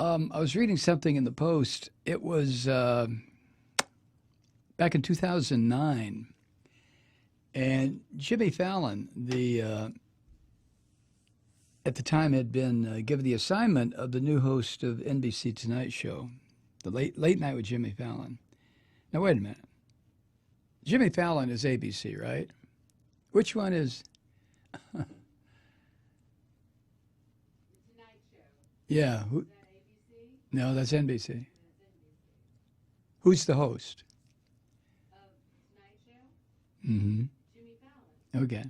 I was reading something in the Post. It was back in 2009, and Jimmy Fallon, the at the time had been given the assignment of the new host of NBC Tonight Show, the late night with Jimmy Fallon. Now wait a minute, Jimmy Fallon is ABC, right? Which one is? Yeah. No, that's NBC. Who's the host? Mm-hmm. Okay.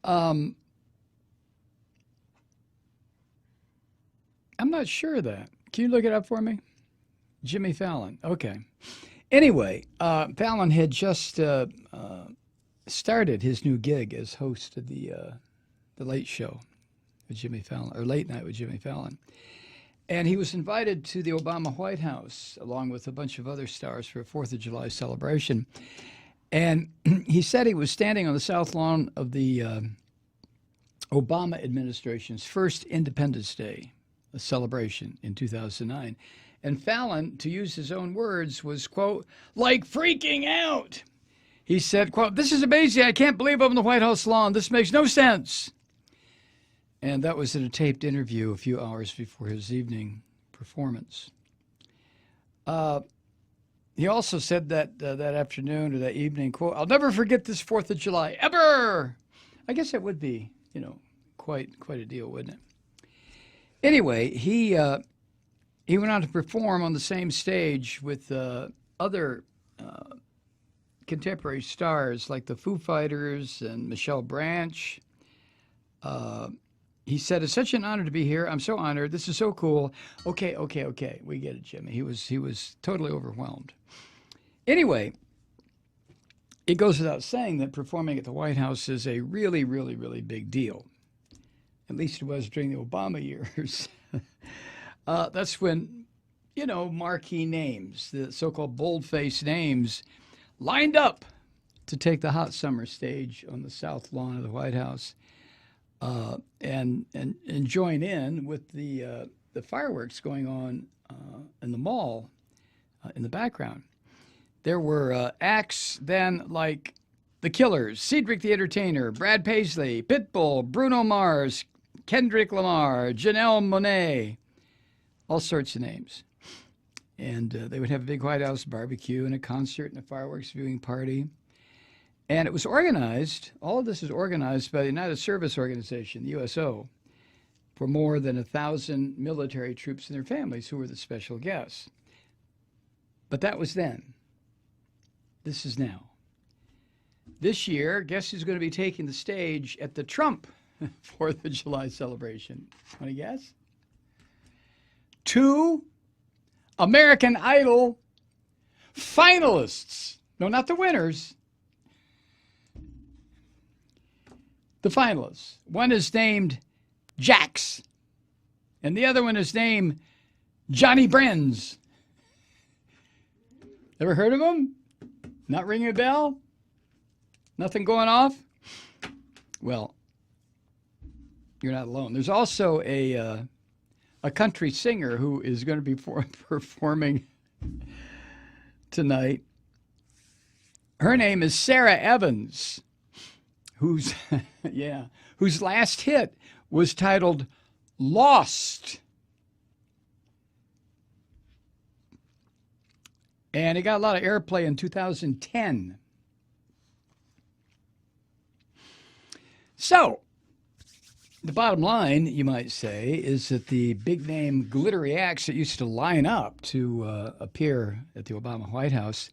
Um, I'm not sure of that. Can you look it up for me? Jimmy Fallon. Okay. Anyway, Fallon had just started his new gig as host of the Late Show with Jimmy Fallon, or Late Night with Jimmy Fallon. And he was invited to the Obama White House along with a bunch of other stars for a 4th of July celebration. And he said he was standing on the South Lawn of the Obama administration's first Independence Day celebration in 2009. And Fallon, to use his own words, was, quote, like freaking out. He said, quote, this is amazing. I can't believe I'm on the White House lawn. This makes no sense. And that was in a taped interview a few hours before his evening performance. He also said that that afternoon or that evening, quote, I'll never forget this 4th of July, ever. I guess it would be, quite a deal, wouldn't it? Anyway, he went on to perform on the same stage with other contemporary stars like the Foo Fighters and Michelle Branch. He said, it's such an honor to be here. I'm so honored. This is so cool. Okay. We get it, Jimmy. He was totally overwhelmed. Anyway, it goes without saying that performing at the White House is a really, really, really big deal. At least it was during the Obama years. That's when, marquee names, the so-called bold-faced names, lined up to take the hot summer stage on the South Lawn of the White House. And join in with the fireworks going on in the mall in the background. There were acts then like The Killers, Cedric the Entertainer, Brad Paisley, Pitbull, Bruno Mars, Kendrick Lamar, Janelle Monáe, all sorts of names. And they would have a big White House barbecue and a concert and a fireworks viewing party. And it was organized, all of this is organized by the United Service Organization, the USO, for more than 1,000 military troops and their families who were the special guests. But that was then. This is now. This year, guess who's going to be taking the stage at the Trump 4th of July celebration? Want to guess? 2 American Idol finalists. No, not the winners. The finalists. One is named Jax, and the other one is named Johnny Brenz. Ever heard of him? Not ringing a bell? Nothing going off? Well, you're not alone. There's also a country singer who is going to be performing tonight. Her name is Sarah Evans, whose last hit was titled Lost. And it got a lot of airplay in 2010. So, the bottom line, you might say, is that the big name glittery acts that used to line up to appear at the Obama White House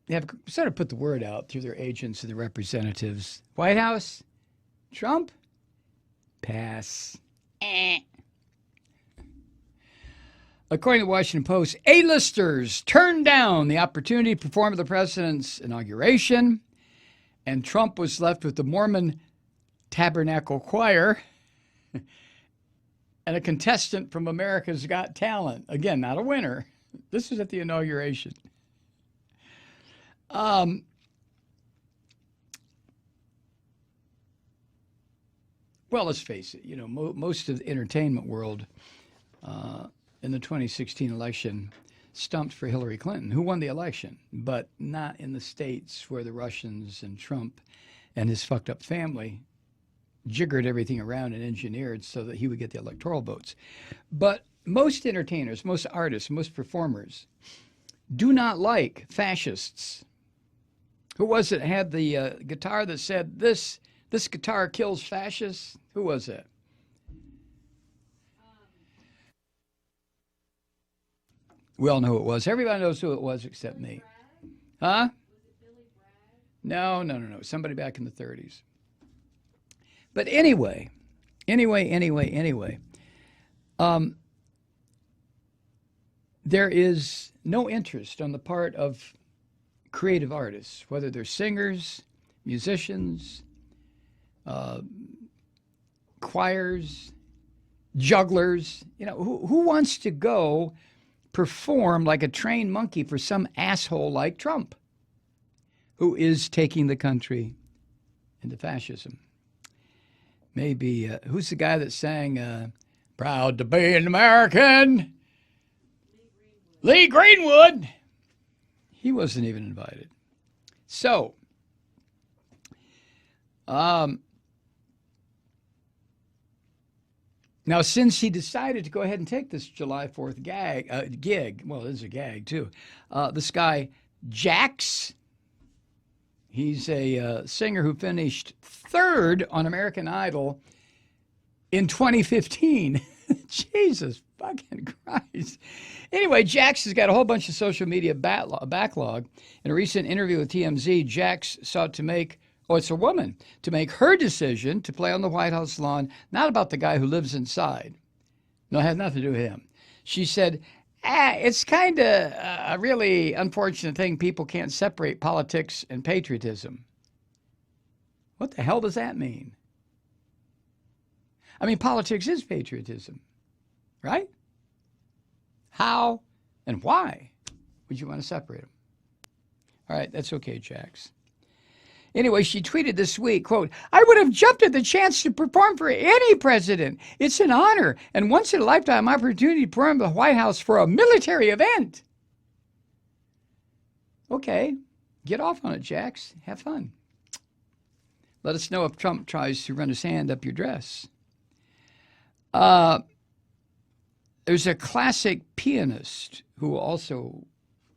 they have sort of put the word out through their agents and their representatives. White House? Trump? Pass. According to the Washington Post, A-listers turned down the opportunity to perform at the president's inauguration, and Trump was left with the Mormon Tabernacle Choir and a contestant from America's Got Talent. Again, not a winner. This was at the inauguration. Well, let's face it, most of the entertainment world in the 2016 election stumped for Hillary Clinton, who won the election, but not in the states where the Russians and Trump and his fucked up family jiggered everything around and engineered so that he would get the electoral votes. But most entertainers, most artists, most performers do not like fascists. Who was it had the guitar that said, this guitar kills fascists? Who was it? We all know who it was. Everybody knows who it was except me. Huh? No, no, no, no. Somebody back in the 30s. But anyway, there is no interest on the part of creative artists, whether they're singers, musicians, choirs, jugglers. Who wants to go perform like a trained monkey for some asshole like Trump, who is taking the country into fascism? Maybe, who's the guy that sang, Proud to be an American? Lee Greenwood. He wasn't even invited. So, now since he decided to go ahead and take this July 4th gig, well, it is a gag too, this guy, Jax, he's a singer who finished third on American Idol in 2015. Jesus fucking Christ. Anyway, Jax has got a whole bunch of social media backlog. In a recent interview with TMZ, Jax sought to make, it's a woman, to make her decision to play on the White House lawn, not about the guy who lives inside. No, it had nothing to do with him. She said, it's kind of a really unfortunate thing. People can't separate politics and patriotism. What the hell does that mean? I mean, politics is patriotism, right? How and why would you want to separate them? All right, that's okay, Jax. Anyway, she tweeted this week, quote, I would have jumped at the chance to perform for any president. It's an honor and once-in-a-lifetime opportunity to perform at the White House for a military event. Okay, get off on it, Jax. Have fun. Let us know if Trump tries to run his hand up your dress. There's a classic pianist who also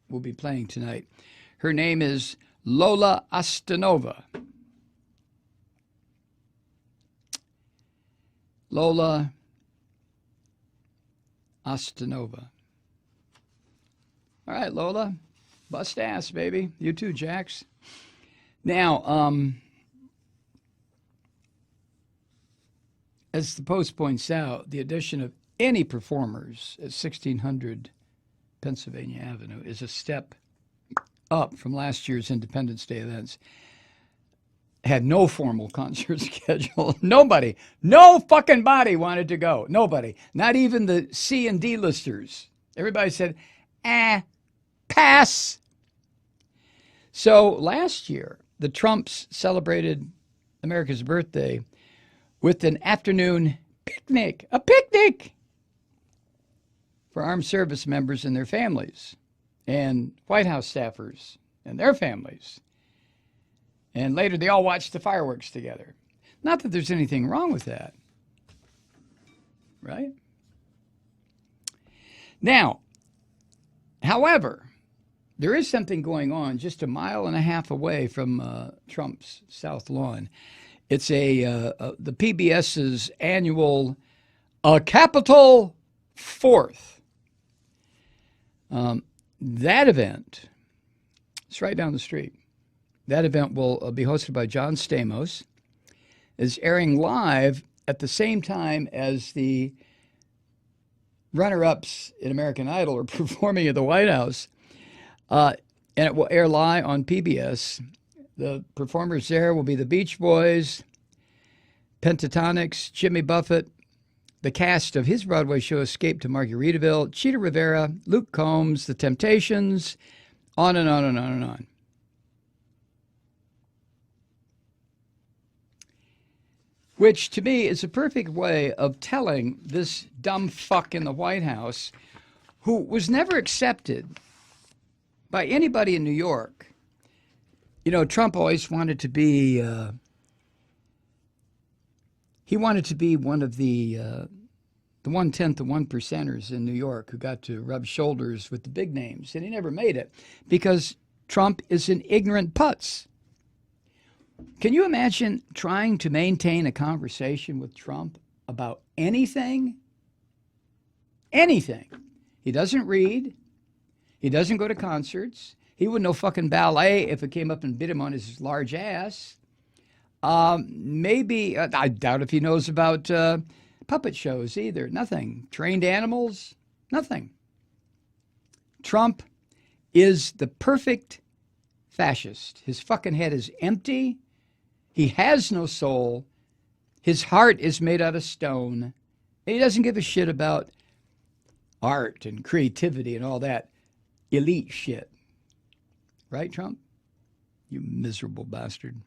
will be playing tonight. Her name is Lola Astanova. Lola Astanova. All right, Lola, bust ass, baby. You too, Jax. Now, as the Post points out, the addition of any performers at 1600 Pennsylvania Avenue is a step up from last year's Independence Day events. Had no formal concert schedule. Nobody, no fucking body wanted to go. Nobody, not even the C and D listers. Everybody said, pass. So last year, the Trumps celebrated America's birthday with an afternoon picnic, a picnic for armed service members and their families, and White House staffers and their families. And later they all watched the fireworks together. Not that there's anything wrong with that, right? Now, however, there is something going on just a mile and a half away from Trump's South Lawn. It's the PBS's annual Capitol 4th. That event, it's right down the street. That event will be hosted by John Stamos. Is airing live at the same time as the runner-ups in American Idol are performing at the White House. And it will air live on PBS. The performers there will be the Beach Boys, Pentatonics, Jimmy Buffett, the cast of his Broadway show Escape to Margaritaville, Cheetah Rivera, Luke Combs, The Temptations, on and on and on and on. which to me is a perfect way of telling this dumb fuck in the White House, who was never accepted by anybody in New York. You know, Trump always wanted to be, he wanted to be one of the 1/10 of 1%ers in New York who got to rub shoulders with the big names, and he never made it because Trump is an ignorant putz. Can you imagine trying to maintain a conversation with Trump about anything? Anything. He doesn't read. He doesn't go to concerts. He wouldn't know fucking ballet if it came up and bit him on his large ass. Maybe, I doubt if he knows about puppet shows either. Nothing. Trained animals? Nothing. Trump is the perfect fascist. His fucking head is empty. He has no soul. His heart is made out of stone. And he doesn't give a shit about art and creativity and all that elite shit. Right, Trump? You miserable bastard.